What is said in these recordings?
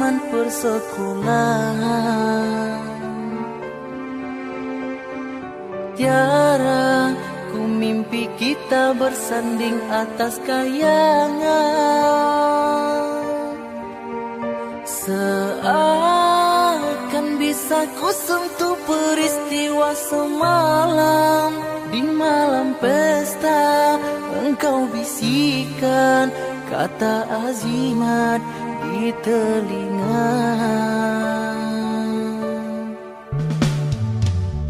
zaman persekolahan. Tiara, ku mimpi kita bersanding atas kayangan. Seakan bisa ku sentuh peristiwa semalam. Di malam pesta engkau bisikan kata azimat di telinga.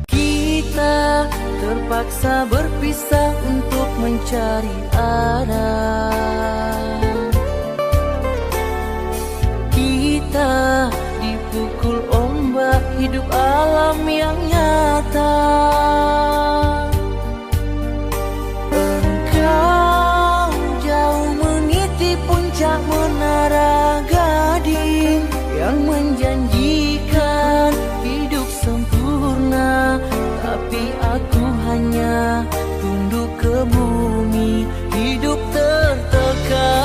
Kita terpaksa berpisah untuk mencari arah. Kita dipukul ombak hidup alam yang nyata. Engkau jauh meniti puncak menara gading yang menjanjikan hidup sempurna, tapi aku hanya tunduk ke bumi, hidup tertekan.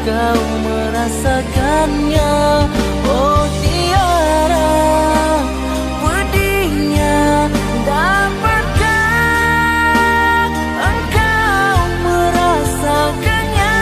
Kau merasakannya, oh Tiara, pedihnya. Dapatkah engkau merasakannya?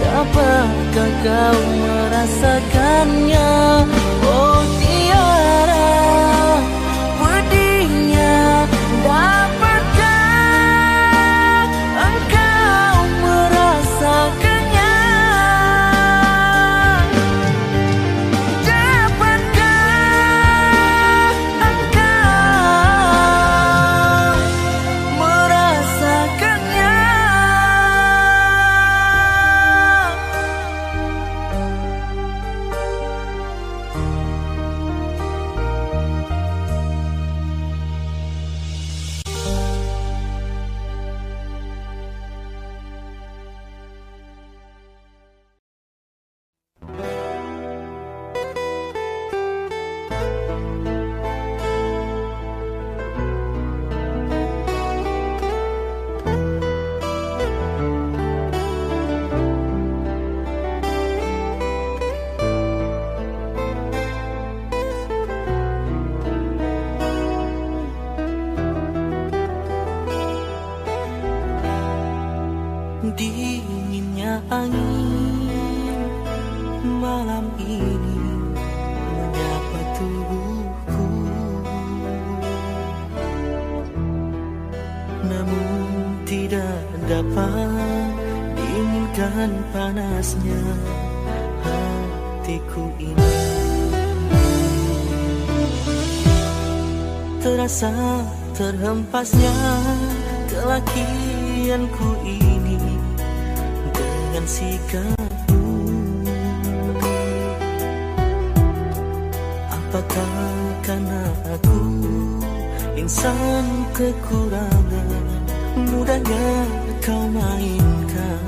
Dapatkah kau merasakannya, oh Tiara, pedihnya. Dapatkah engkau merasakannya? Dapatkah engkau merasakannya? Dinginnya angin malam ini menyapa tubuhku, namun tidak dapat diinginkan panasnya hatiku ini. Terasa terhempasnya kelakianku ini dengan sikapmu. Apakah karena aku insan kekurangan, mudahnya kau mainkan?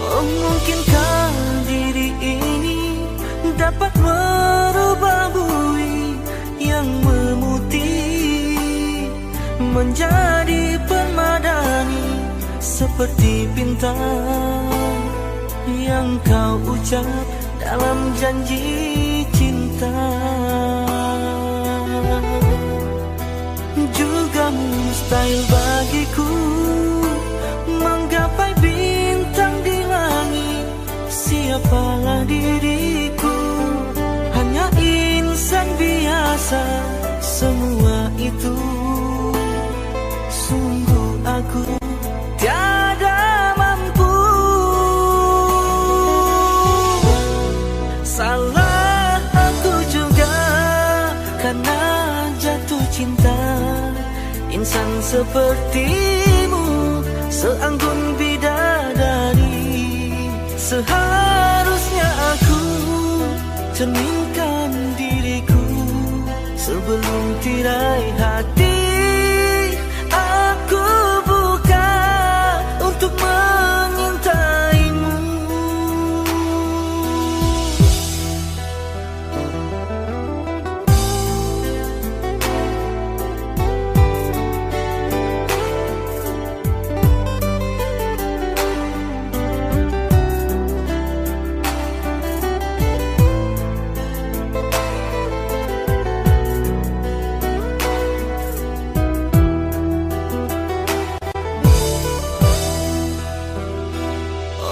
Oh, mungkinkah diri ini dapat merubah bui yang memutih menjadi permadani, seperti bintang yang kau ucap dalam janji cinta. Juga mustahil bagiku menggapai bintang di langit. Siapalah diriku, hanya insan biasa. Semua itu sungguh aku tiada mampu. Salah aku juga karena jatuh cinta. Insan sepertimu seanggun bidadari. Seharusnya aku cerminkan diriku sebelum tirai hati aku buka untuk menyintaimu.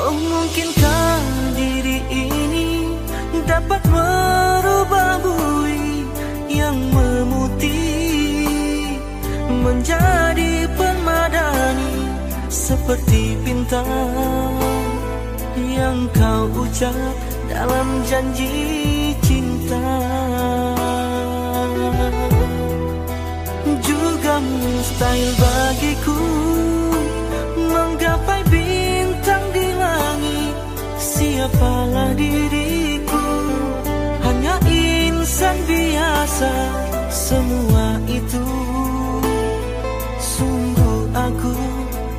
Mungkinkah diri ini dapat merubah bui yang memutih menjadi permadani, seperti bintang yang kau ucap dalam janji cinta. Juga mustahil bagiku menggapai bintang di langit. Siapalah diriku, hanya insan biasa. Semua itu sungguh aku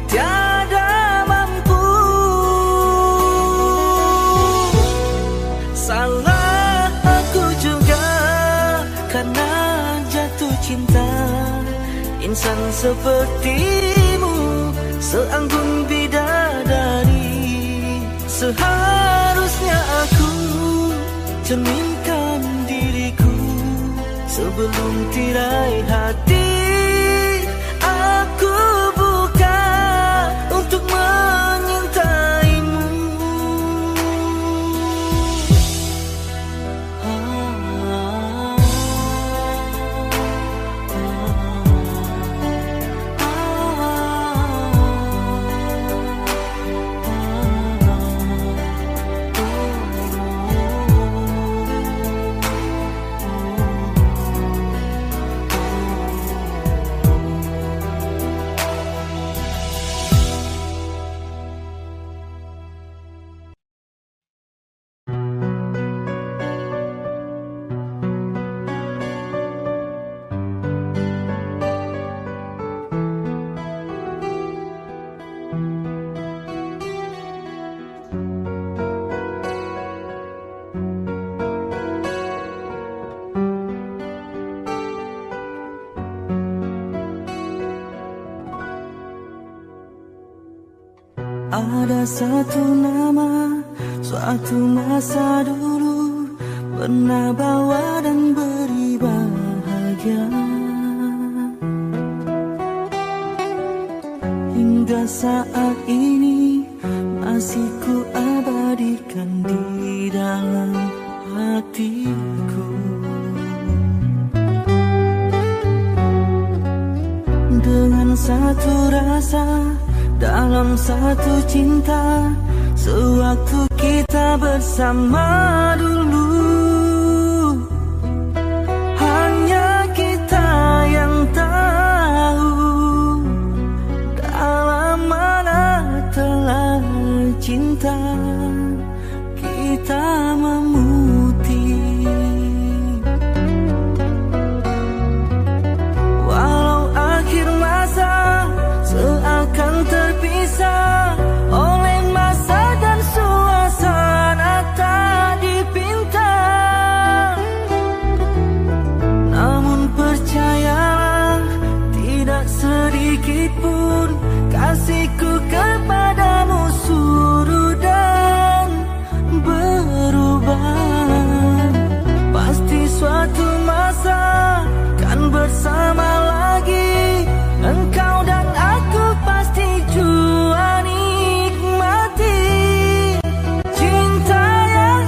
tiada mampu. Salah aku juga karena jatuh cinta. Insan sepertimu seanggun bidadari. Seharusnya aku cerminkan diriku sebelum tirai hati aku buka untuk menyintaimu. Ada satu nama, suatu masa dulu pernah bawa dan beri bahagia. hingga saat ini masih ku abadikan di dalam hatiku. Dengan satu rasa, dalam satu cinta, sewaktu kita bersama dulu. Hanya kita yang tahu dalam mana telah cinta kita memutih. Walau akhir masa seakan terpisah oleh masa dan suasana tak dipinta, namun percayalah tidak sedikit pun kasihku kepadamu surut dan berubah. Pasti suatu masa kan bersama lagi, engkau dan aku pasti jua nikmati cinta yang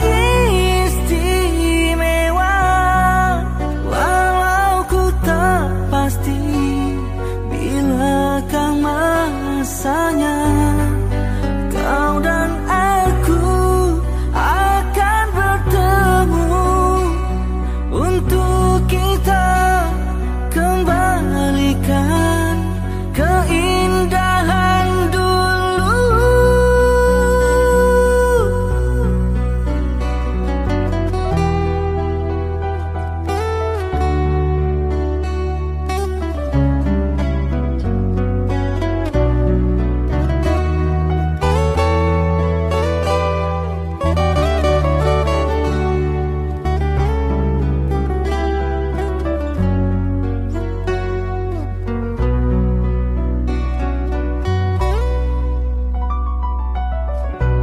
istimewa. Walau ku tak pasti bilakah masanya, kau dan aku akan bertemu untuk kita kembalikan keindahan dulu.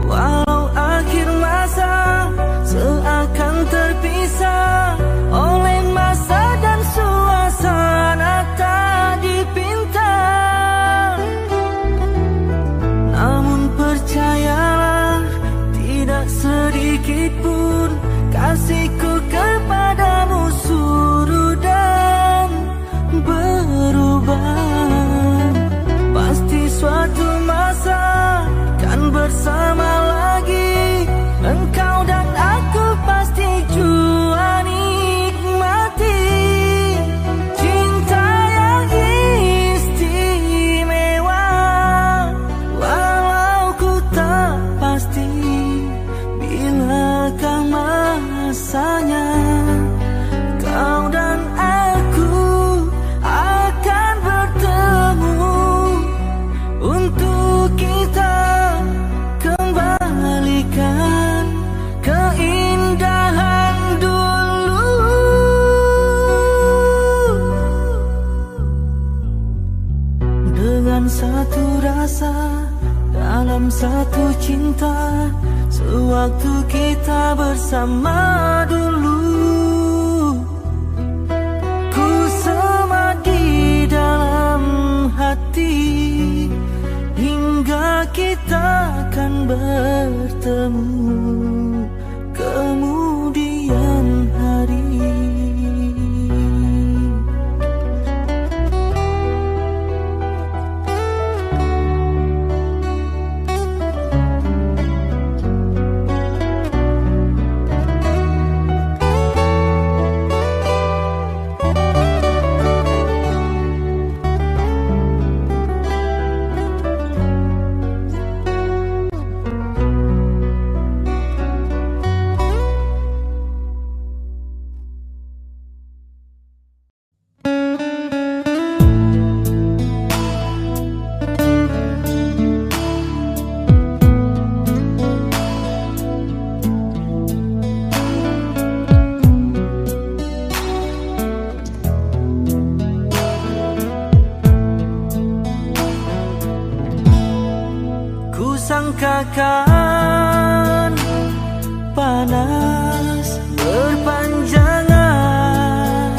Walau akhir masa seakan terpisah oleh masa dan suasana tak dipinta, namun percayalah tidak sedikit pun kasihku kepadamu surut dan berubah. Pasti suatu masa kan bersama lagi, engkau dan aku pasti jua nikmati cinta yang istimewa. Walau ku tak pasti bilakah masanya, kau dan aku akan bertemu untuk kita kembalikan keindahan dulu. Dengan satu rasa, dalam satu cinta, sewaktu kita bersama dulu. Ku semadi dalam hati hingga kita akan bertemu kemudian hari. Sangkakan panas berpanjangan,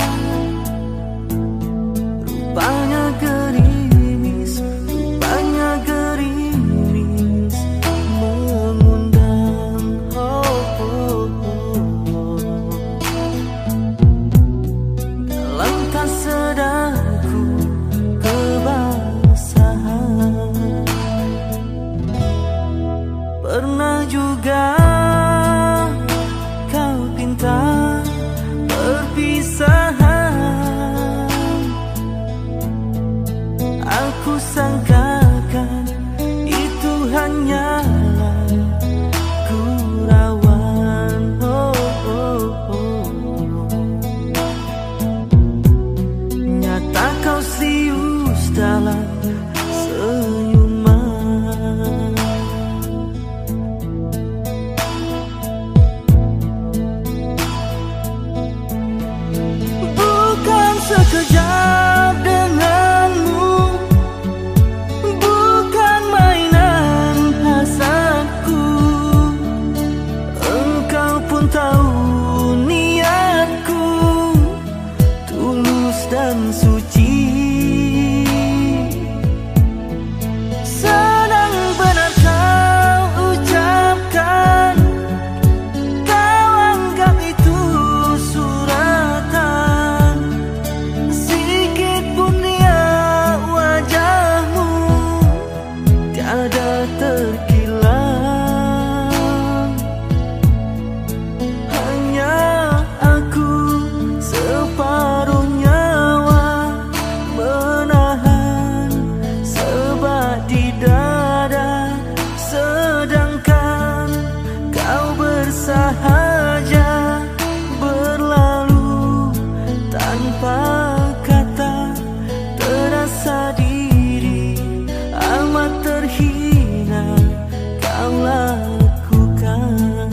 rupanya gerimis, rupanya gerimis. Aku sangkakan itu hanyalah gurauan. Nyata kau serius dalam senyuman. Bukan sekejap denganmu, bukan mainan hasadku. Engkau pun tahu niatku tulus dan suci. Sedang benar kau ucapkan, kau anggap itu suratan. Sikit pun dia wajahmu tiada terkilang. Hanya aku separuh nyawa menahan sebat di dada, sedangkan kau bersahaja berlalu tanpa kata. Terasa diri amat terhina kau lakukan.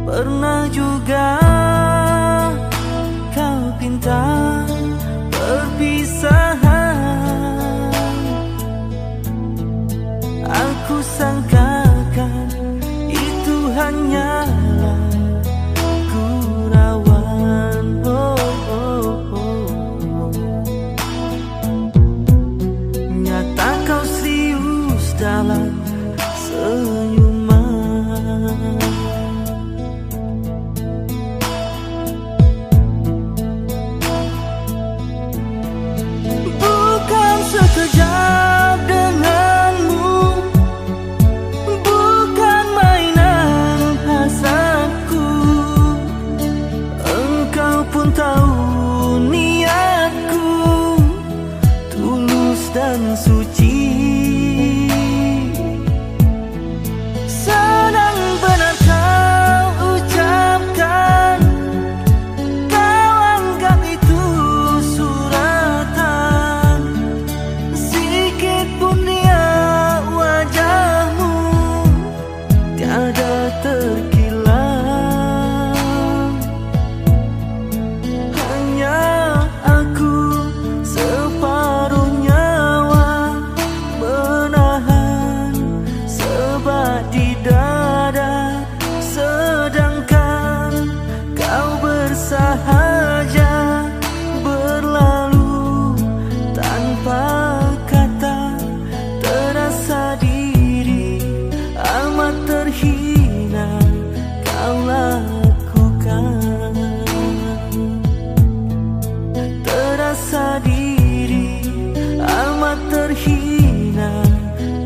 Pernah juga kau pinta perpisahan. Aku sangkakan itu hanyalah gurauan. Nyata kau serius dalam senyuman. Bukan sekejap denganmu, bukan mainan hasadku. Engkau pun tahu niatku tulus dan suci. Sedang benar kau ucapkan, kau anggap itu suratan. Sikit pun dia wajahmu tiada terkilang. Hanya aku separuh nyawa menahan sebat di dada, sedangkan kau bersahaja berlalu tanpa kata. Terasa diri amat terhina kau lakukan. Terasa diri amat terhina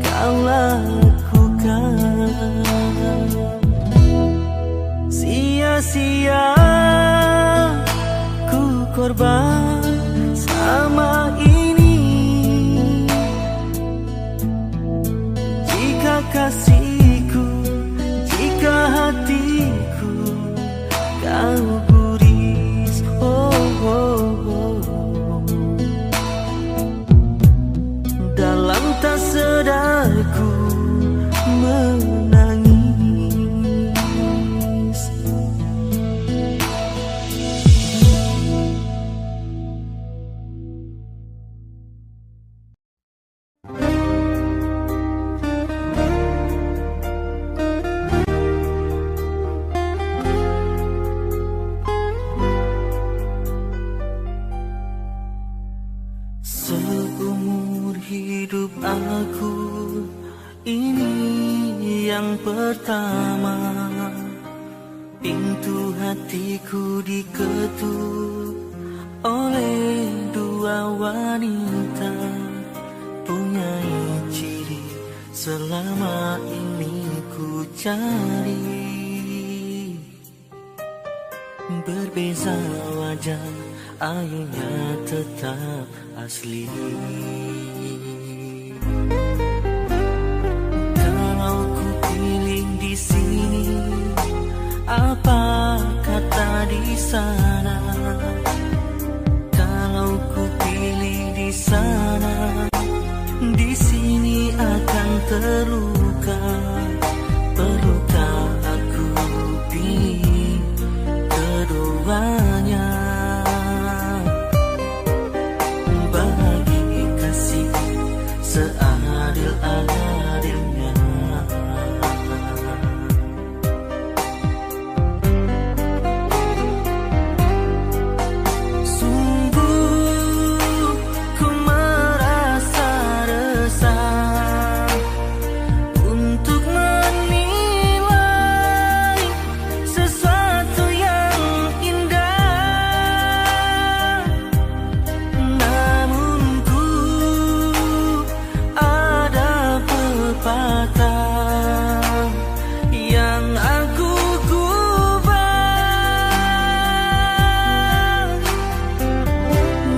kau lakukan. Sia-sia ku korban sama ini. Jika kasihku, jika hatiku kau guris, dalam tak sadarku menangis. yang pertama, pintu hatiku diketuk oleh dua wanita, punya ciri selama ini ku cari. Berbeza wajah, airnya tetap asli. Kalau ku pilih di sini, apa kata di sana? Kalau ku pilih di sana, di sini akan terluka. Perlukah aku pilih keduanya? Bagi kasih seadil-adilnya. Sungguh ku merasa resah untuk menilai sesuatu yang indah. Namun ku ada pepatah yang aku gubah.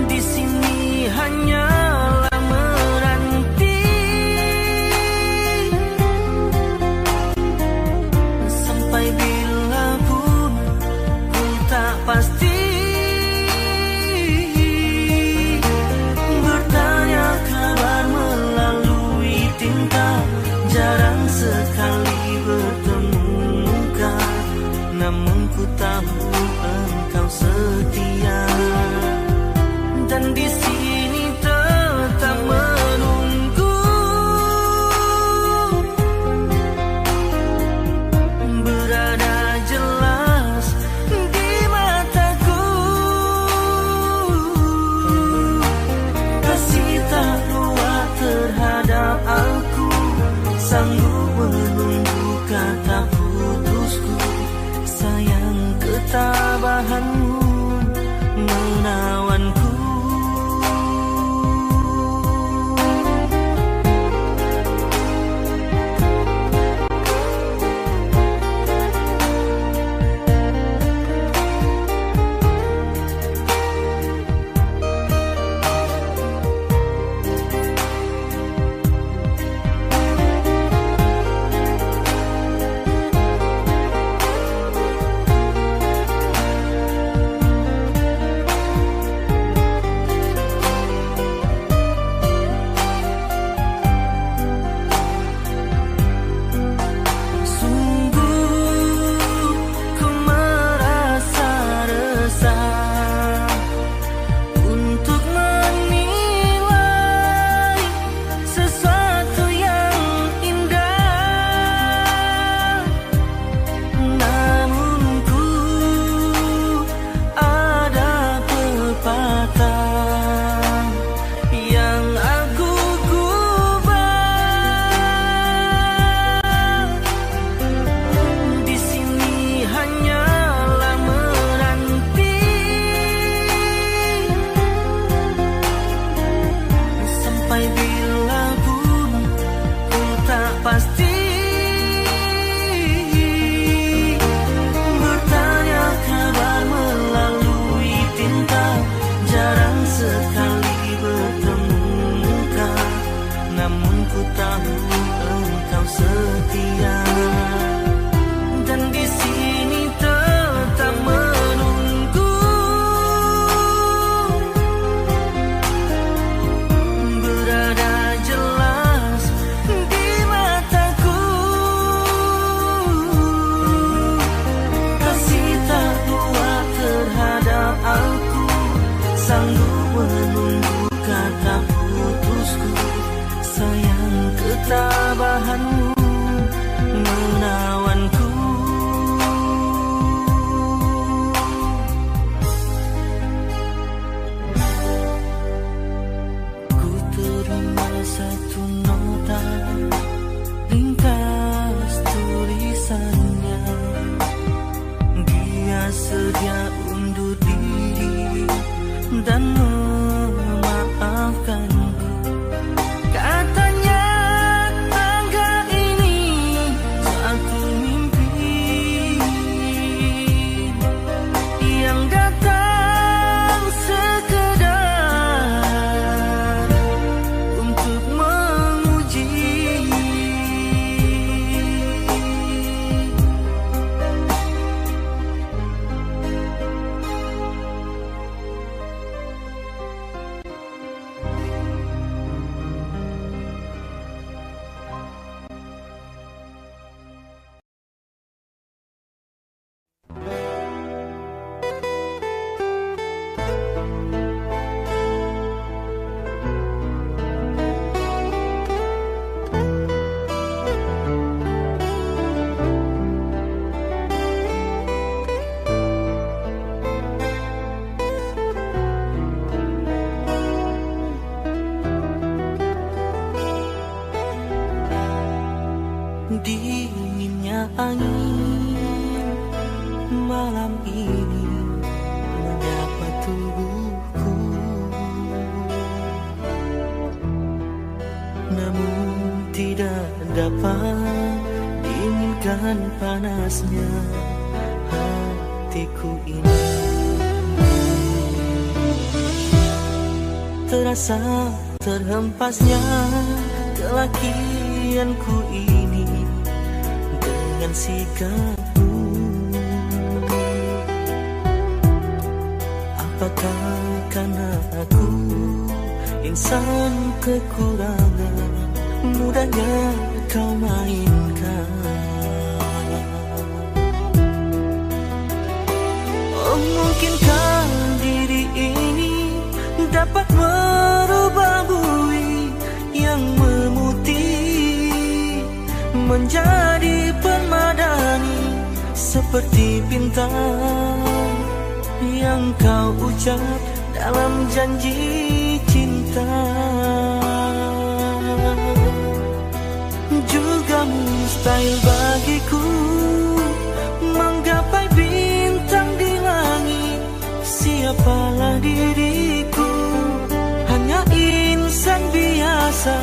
Di sini hanyalah menanti sampai bila pun ku tak pasti. Bertanya kabar melalui tinta, jarang sekali bertemu muka. Namun ku tahu engkau setia, dan di sini tetap menunggu. Berada jelas di mataku, kasih tak luar terhadap aku, sanggup menunggu kata putusku. Sayang ketabahanmu menawanku. Dinginnya angin malam ini menyapa tubuhku, namun tidak dapat diinginkan panasnya hatiku ini. Terasa terhempasnya kelakianku ini dengan sikapmu. Apakah karena aku insan kekurangan, mudahnya kau mainkan? Oh, mungkinkah diri ini dapat merubah bui yang memutih menjadi permadani, seperti bintang yang kau ucap dalam janji cinta. Juga mustahil bagiku menggapai bintang di langit. Siapalah diriku, hanya insan biasa.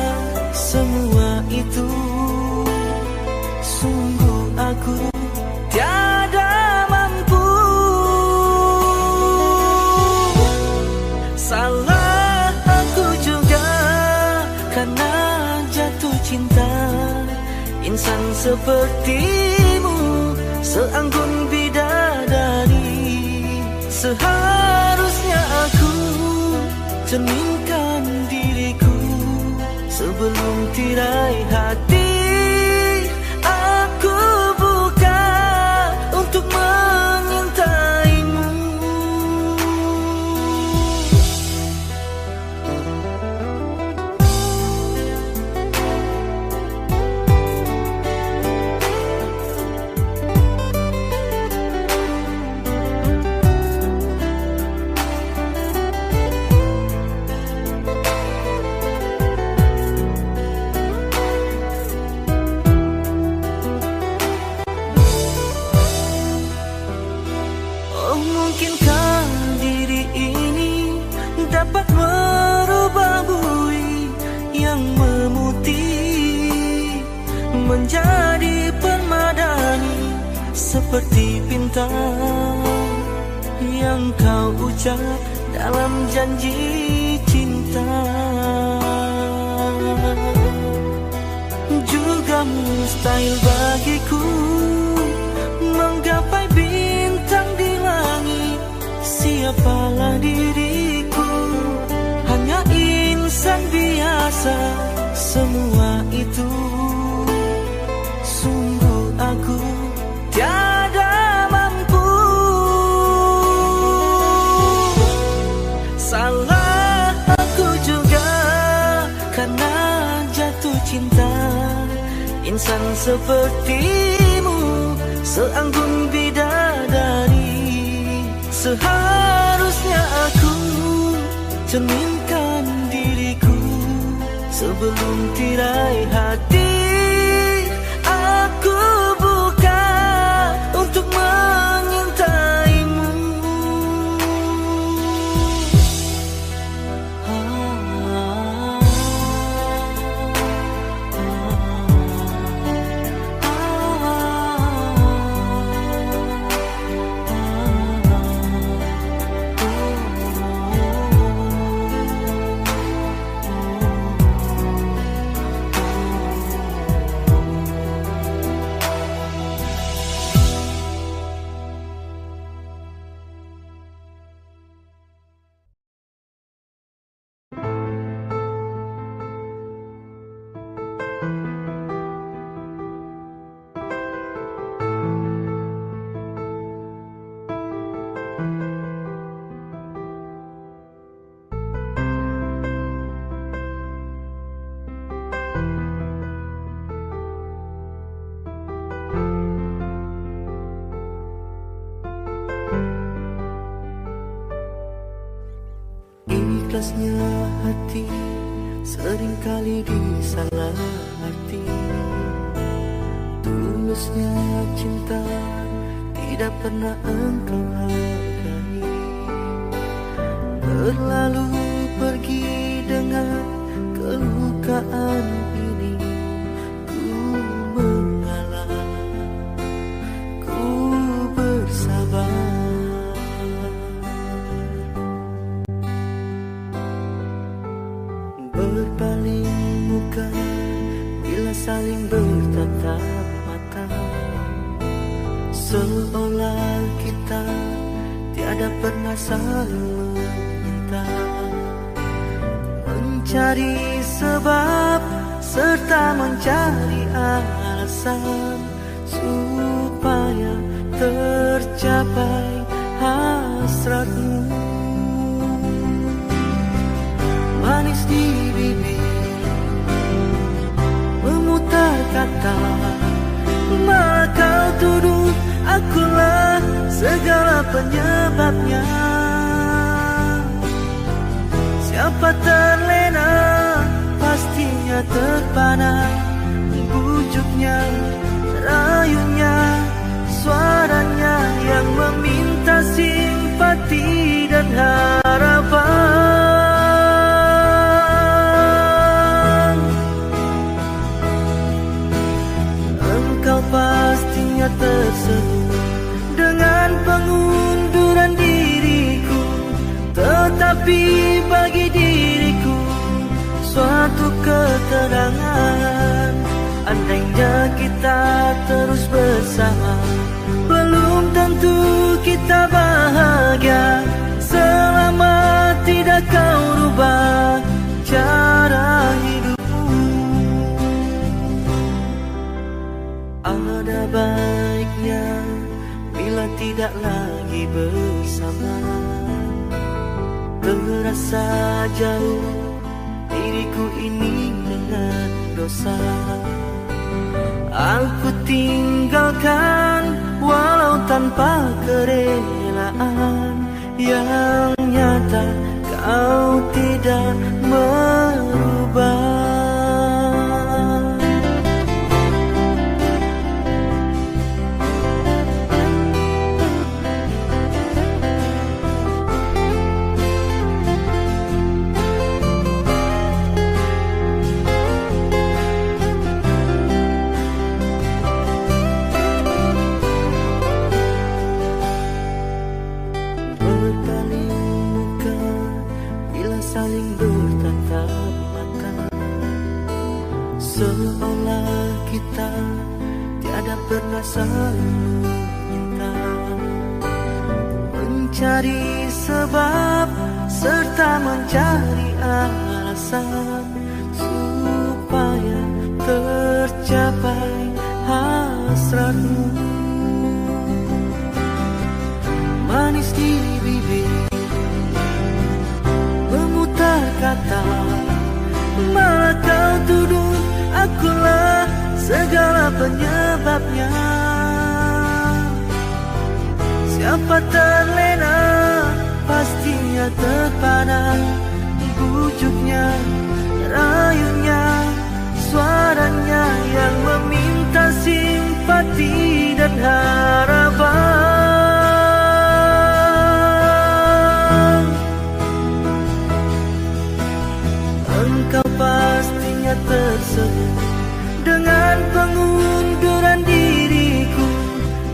Semua itu sungguh aku tiada mampu. Salah aku juga karena jatuh cinta. Insan sepertimu seanggun bidadari. Seharusnya aku cerminkan diriku sebelum tirai hati aku buka untuk mengintaimu. Mungkinkah diri ini dapat merubah bui yang memutih menjadi permadani, seperti bintang yang kau ucap dalam janji cinta. Juga mustahil bagiku menggapai bintang di langit. Siapalah diriku, hanya insan biasa. Semua itu sungguh aku tiada mampu. Salah aku juga karena jatuh cinta. Insan sepertimu seanggun bidadari. Seharusnya aku cerminkan diriku sebelum tirai hati aku buka untuk mengintaimu. Ikhlasnya hati seringkali disalah arti. cinta tidak pernah engkau hargai. Berlalu pergi dengan kelukaan ini. Ku mengalah, ku bersabar. Berpaling muka bila saling bertatap mata, seolah kita tiada pernah saling meminta. Mencari sebab serta mencari alasan supaya tercapai hasratmu. Manis di bibir memutar kata, malah kau tuduh akulah segala penyebabnya. Siapa terlena pastinya terpana, bujuknya, rayunya, suaranya yang meminta simpati dan harapan. Engkau pastinya tersenyum dengan pengunduran diriku, tetapi bagi diriku suatu keterangan. Andainya kita terus bersama, belum tentu kita bahagia selama tidak kau rubah cara hidupmu. Ada baiknya bila tidak lagi bersama. Terasa jauh diriku ini dengan dosa. Aku tinggalkan walau tanpa kerelaan. Yang nyata kau tidak merubah. Saling bertatap mata, seolah kita tiada pernah saling meminta. Mencari sebab serta mencari alasan supaya tercapai hasratmu. Manis di bibir kata, malah kau tuduh akulah segala penyebabnya. Siapa terlena pastinya terpana, bujuknya, rayunya, suaranya yang meminta simpati dan harapan. Engkau pastinya tersenyum dengan pengunduran diriku,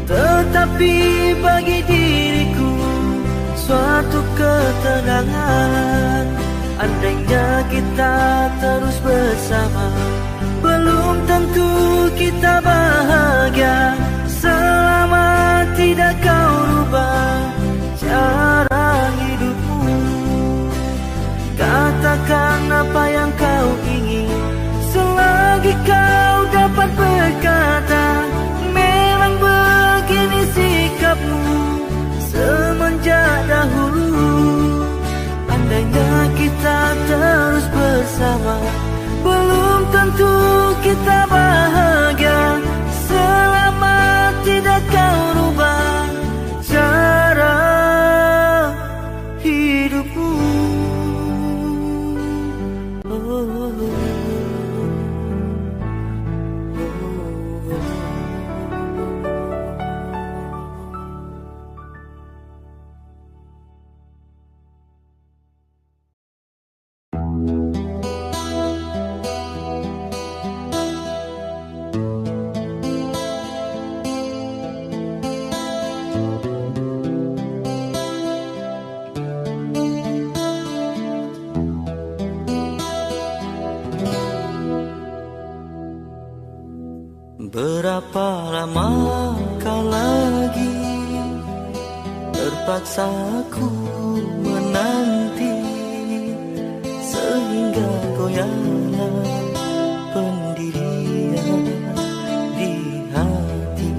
tetapi bagi diriku suatu ketenangan. Andainya kita terus bersama, belum tentu kita bahagia selama tidak kau rubah cara hidupmu. Katakan apa yang kau ingin selagi kau dapat berkata. Memang begini sikapmu semenjak dahulu. Andainya kita terus bersama, belum tentu kita bahagia Berapa lamakah lagi terpaksa ku menanti, sehingga goyahlah pendirian di hati.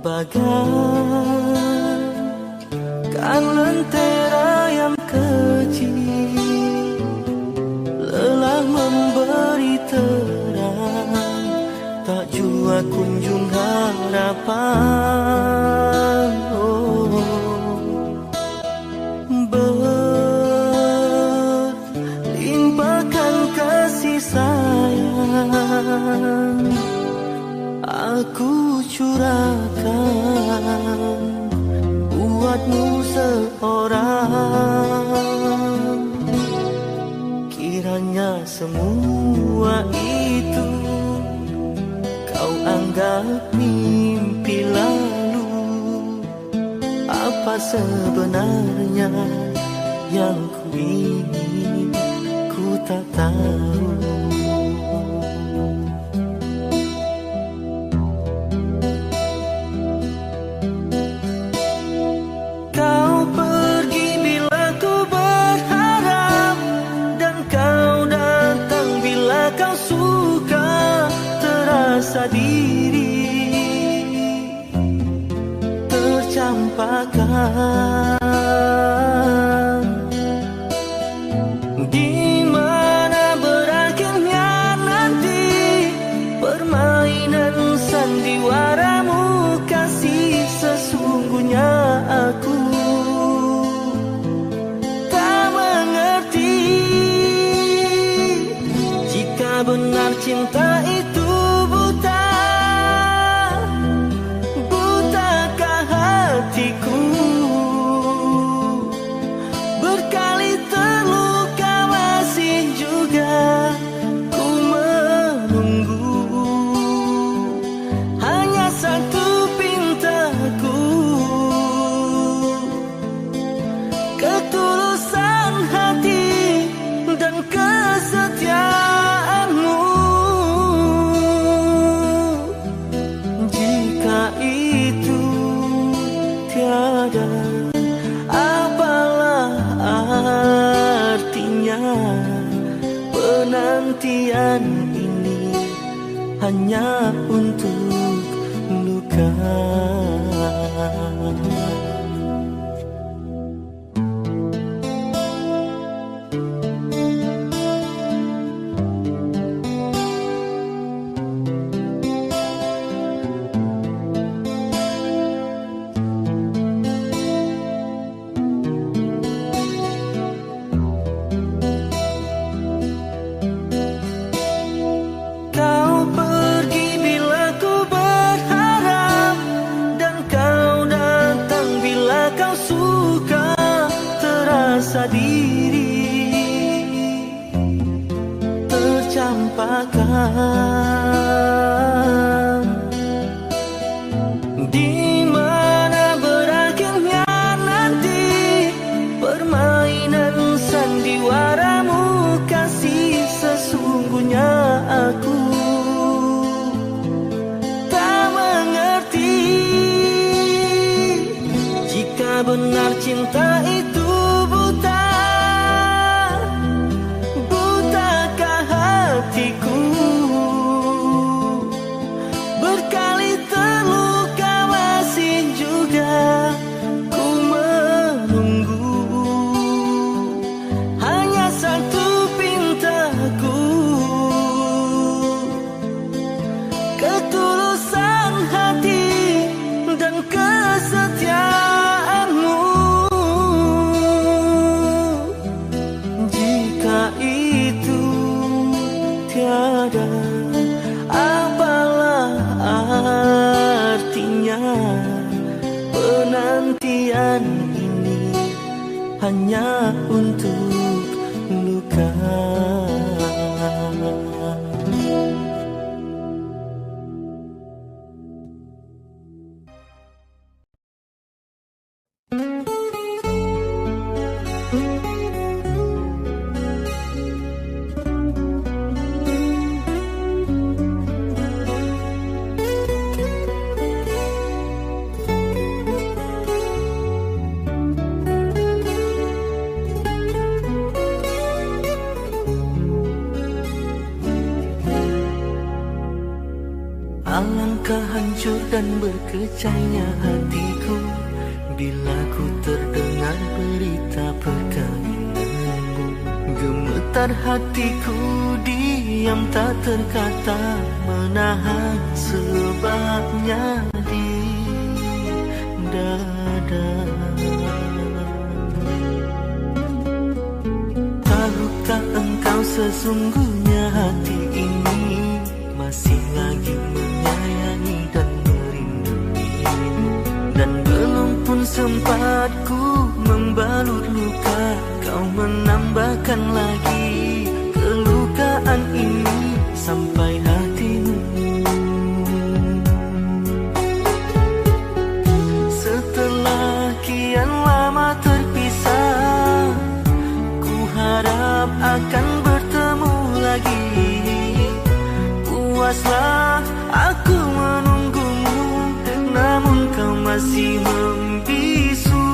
Bagaikan lentera yang kecil, lelah memberi terang, tak jua kunjung harapan. Berlimpahkan kasih sayang, aku curahkan buatmu seorang. Kiranya semua itu kau anggap mimpi lalu. Apa sebenarnya yang ku ingin, ku tak tahu. Kau pergi bila ku berharap, dan kau datang bila kau suka. Terasa diri tercampakkan. Di mana berakhirnya nanti permainan sandiwaramu, kasih sesungguhnya aku tak mengerti. Jika benar cinta itu buta, butakah hatiku? Berkali terluka masih juga ku menunggu. Hanya satu pintaku, ketulusan hati dan kesetiaanmu. Jika itu tiada, apalah artinya penantian ini hanya untuk luka. Kau pergi bila ku berharap, dan kau datang bila kau suka. Terasa diri tercampakkan. Di mana berakhirnya nanti permainan sandiwaramu, kasih sesungguhnya aku tak mengerti. Jika benar cinta itu buta, butakah hatiku? Berkali terluka masih juga ku menunggu. Hanya satu pintaku, ketulusan hati dan kesetiaanmu. Jika itu tiada, apalah artinya penantian ini hanya untuk luka. Alangkah hancur dan berkecainya hatiku bila ku terdengar berita perkawinanmu. Gemetar hatiku diam tak terkata, menahan sebabnya di dada. Tahukah engkau sesungguhnya hati ini masih lagi menyayangi dan merindungimu, dan belum pun sempat ku membalut luka, kau menambahkan lagi kelukaan ini sampai hatimu. Setelah kian lama terpisah, ku harap akan bertemu lagi. Puaslah aku menunggumu, namun kau masih membisu.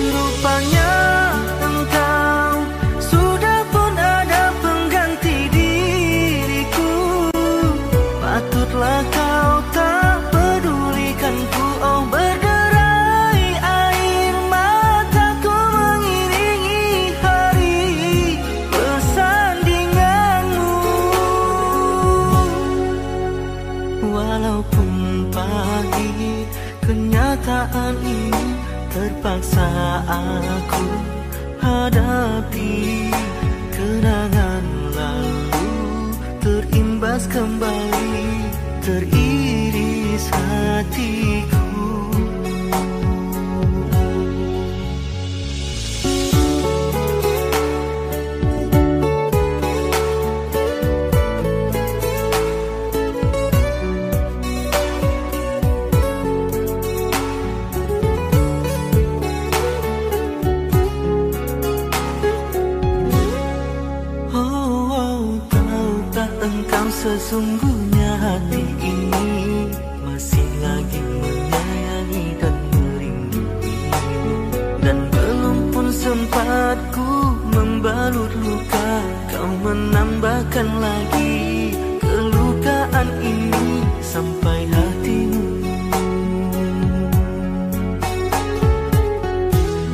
Rupanya engkau sudah pun ada pengganti diriku. Patutlah kau tak pedulikanku. Oh, berderai air mataku mengiringi hari persandinganmu. Walaupun pahit kenyataan ini, terpaksa aku hadapi. Kenangan lalu terimbas kembali, teriris hatiku. Sesungguhnya hati ini masih lagi menyayangi dan merindungimu, dan belum pun sempat ku membalut luka, kau menambahkan lagi kelukaan ini sampai hatimu.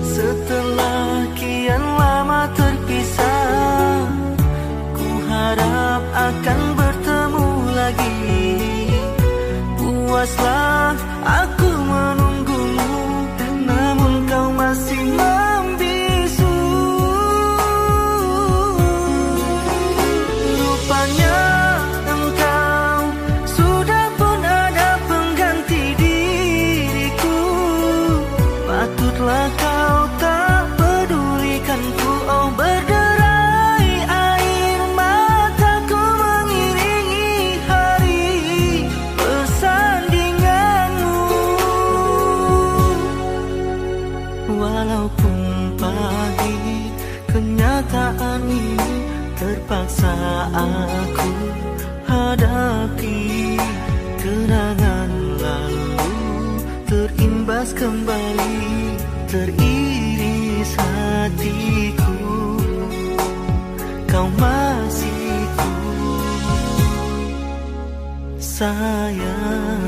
Setelah kian lama terpisah, ku harap akan bertemu lagi. Puaslah aku menunggumu, namun kau masih membisu. Rupanya engkau sudah pun ada pengganti diriku. Patutlah kau tak pedulikanku. Oh, berderai air mataku mengiringi hari persandinganmu. Walaupun pahit kenyataan ini, terpaksa aku hadapi. Kenangan lalu terimbas kembali, teriris hatiku. Kau masih ku sayang.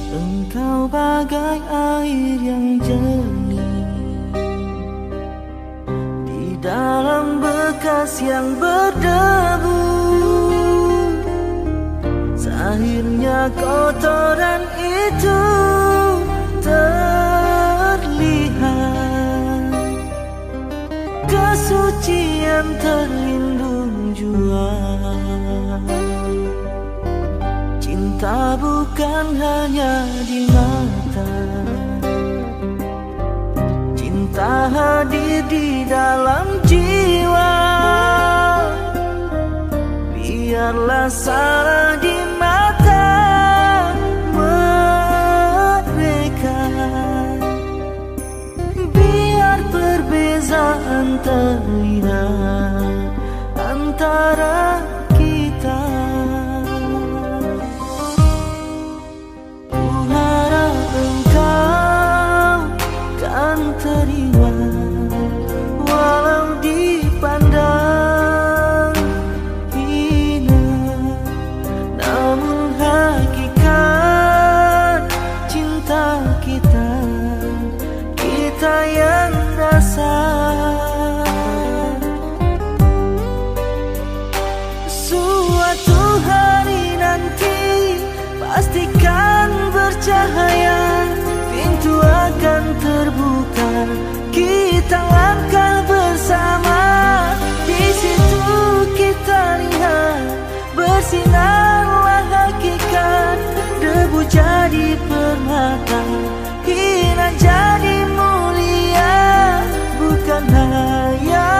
Engkau bagai air yang jernih di dalam bekas yang berdebu. Akhirnya kotoran itu terlihat, kesucian terlindung jua. Cinta bukan hanya di mata, cinta hadir di dalam jiwa. Biarlah salah di mata terlihat antara kita. Ku harap engkau kan terima, walau dipandang hina, namun hakikat cinta kita, kita yang rasa. Suatu hari nanti pastikan bercahaya, pintu akan terbuka, kita langkah bersama. Di situ kita lihat bersinarlah hakikat, debu jadi permata, hina jadi mulia. Bukan hayalan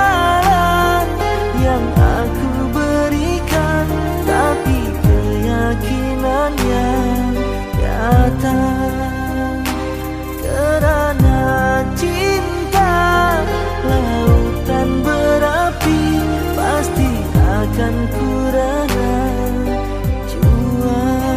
yang aku berikan, tapi keyakinan yang nyata. Kerana cinta lautan berapi, pasti akan ku rela jual.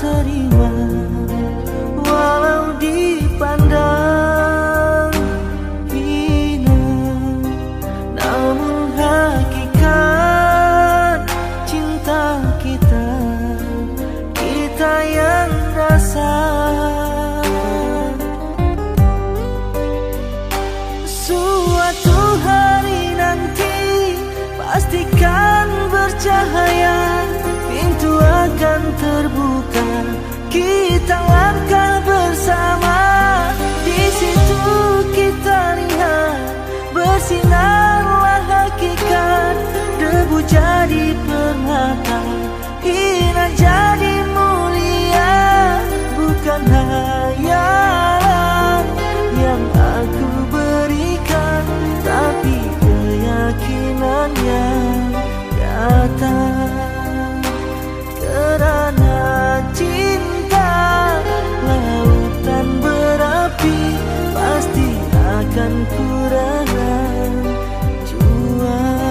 Terima, walau dipandang hina, namun hakikat cinta kita, kita yang rasa. Suatu hari nanti pastikan bercahaya, pintu akan terbuka, kita langkah bersama. Di situ kita lihat bersinarlah hakikat, debu jadi permata, hina jadi mulia. Bukan hayalan yang aku berikan, tapi keyakinan yang nyata. Kerana cinta lautan berapi, pasti akan ku rela jual.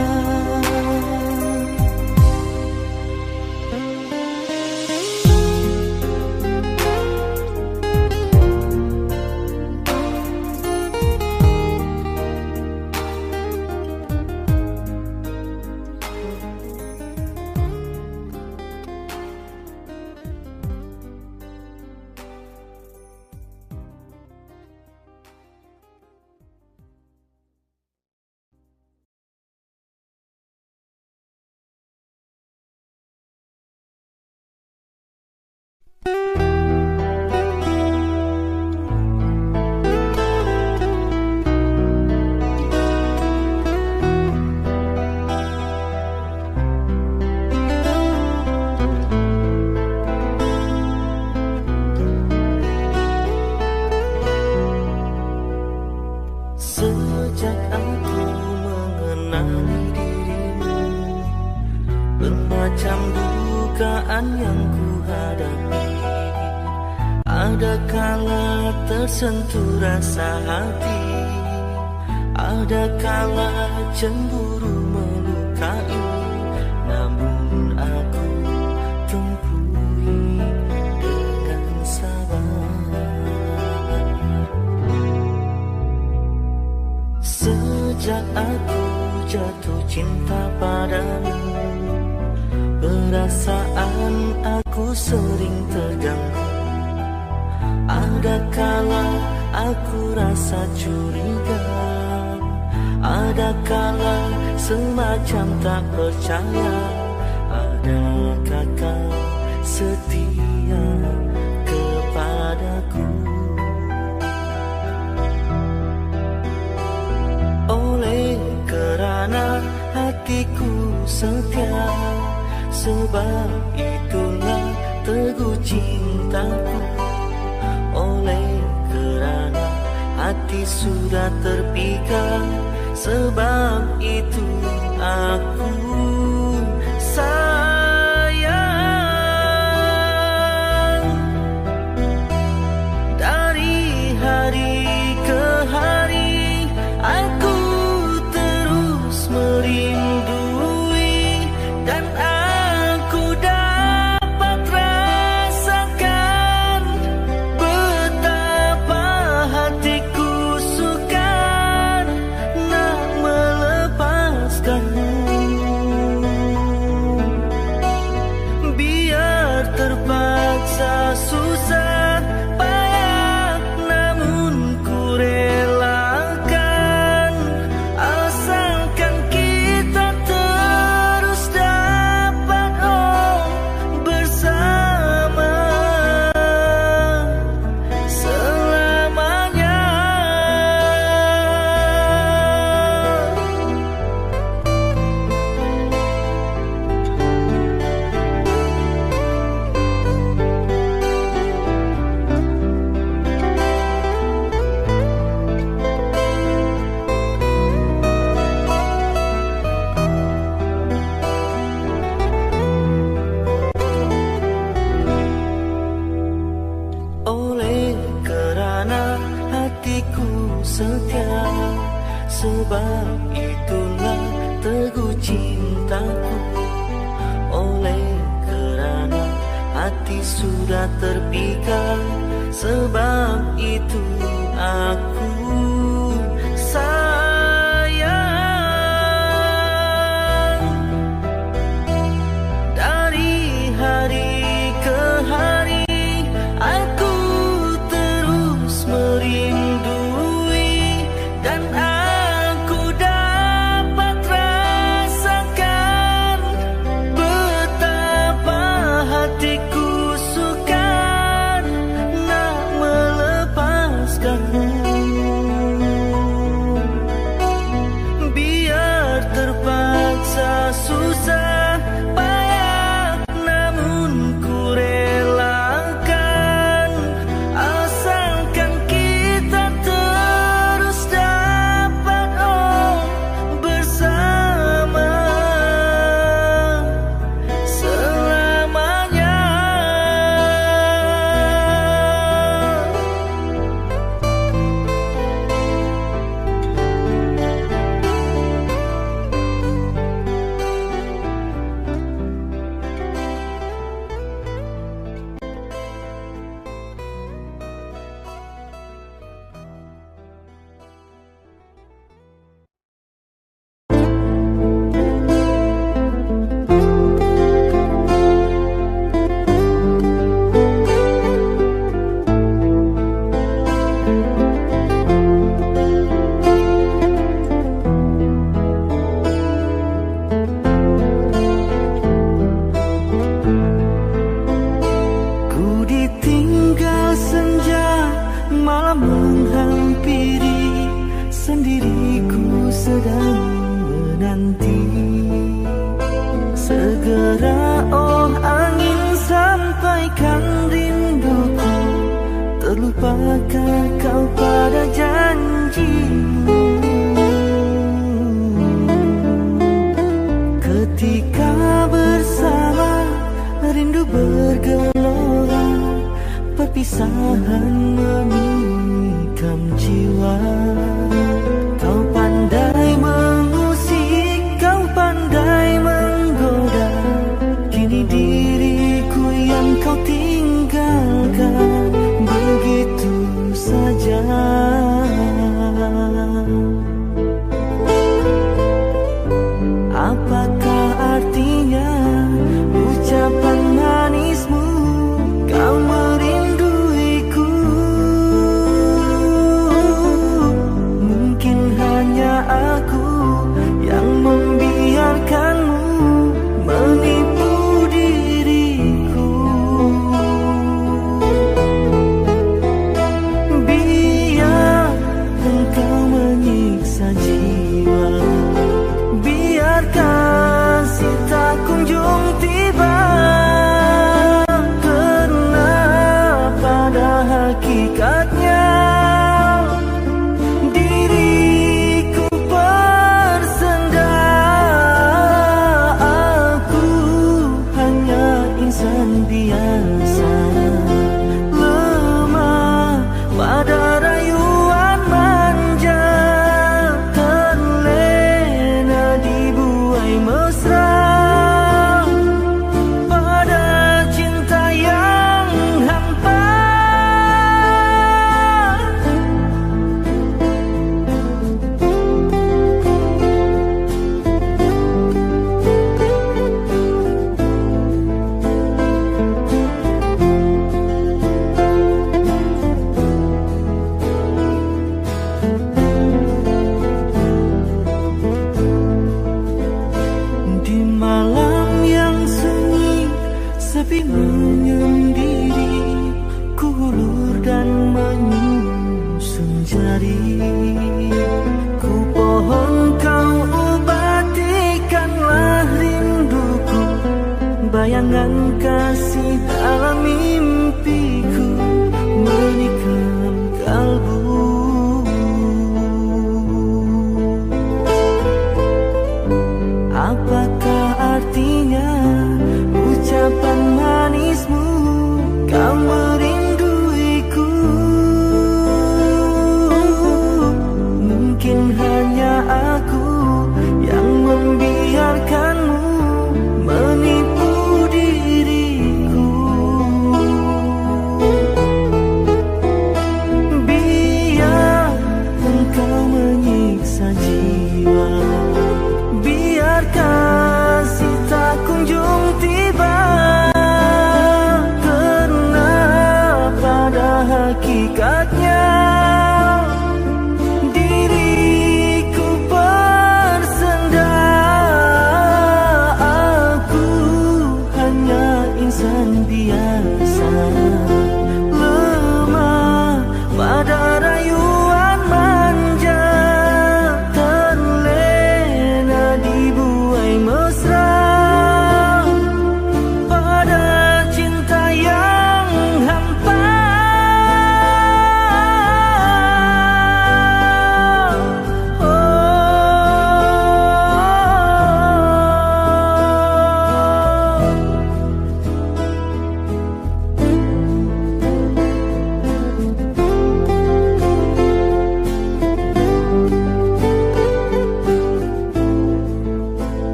Sejak aku mengenali dirimu, bermacam dugaan yang ku hadapi. Ada kala tersentuh rasa hati, ada kala cemburu melukai, namun aku tempuhi dengan sabar. Sejak aku jatuh cinta padamu, perasaan aku sering terganggu. Ada kala aku rasa curiga, ada kala semacam tak percaya. Adakah kau setia kepadaku? setia, sebab itulah teguh cintaku. Oleh kerana hati sudah terpikat, sebab itu aku sayang. Dari hari ke hari aku terus merindui, dan aku dapat rasakan betapa hatiku sukar nak melepaskanmu. Biar terpaksa susah payah, namun ku relakan, asalkan kita terus dapat bersama selamanya. Oleh kerana hatiku setia, sebab itulah teguh cintaku. Oleh kerana hati sudah terpikat, sebab itu aku sayang. Dari hari ke hari aku terus merindui, dan aku dapat rasakan betapa hatiku sukar nak melepaskanmu. Biar terpaksa susah payah, namun ku relakan, asalkan kita terus dapat bersama selamanya. Ku ditinggal senja, malam menghampiri, sendiriku sedang menanti. Segera oh angin sampaikan rinduku, terlupakah kau pada janjimu? Ketika bersama rindu bergelora, perpisahan memikam jiwa. Kau pandai mengusik, kau pandai menggoda, kini diriku yang kau tinggalkan begitu saja. Apakah artinya ucapan manismu? Kau merinduiku, insan biasa, lemah pada rayuan manja, terlena dibuai mesra pada cinta yang hampa. Di malam yang sunyi, sepi menyendiri, ku hulur dan menyusun jari. Ku pohon kau obatikanlah rinduku, bayangan kasih dalam mimpiku menikam kalbu. Apakah artinya ucapan manismu, kau merinduiku? Mungkin hanya aku yang membiarkanmu menipu diriku. Biar engkau menyiksa jiwa, biar kasih tak kunjung tiba, karena pada hakikatnya diriku bersenda. Aku hanya insan biasa,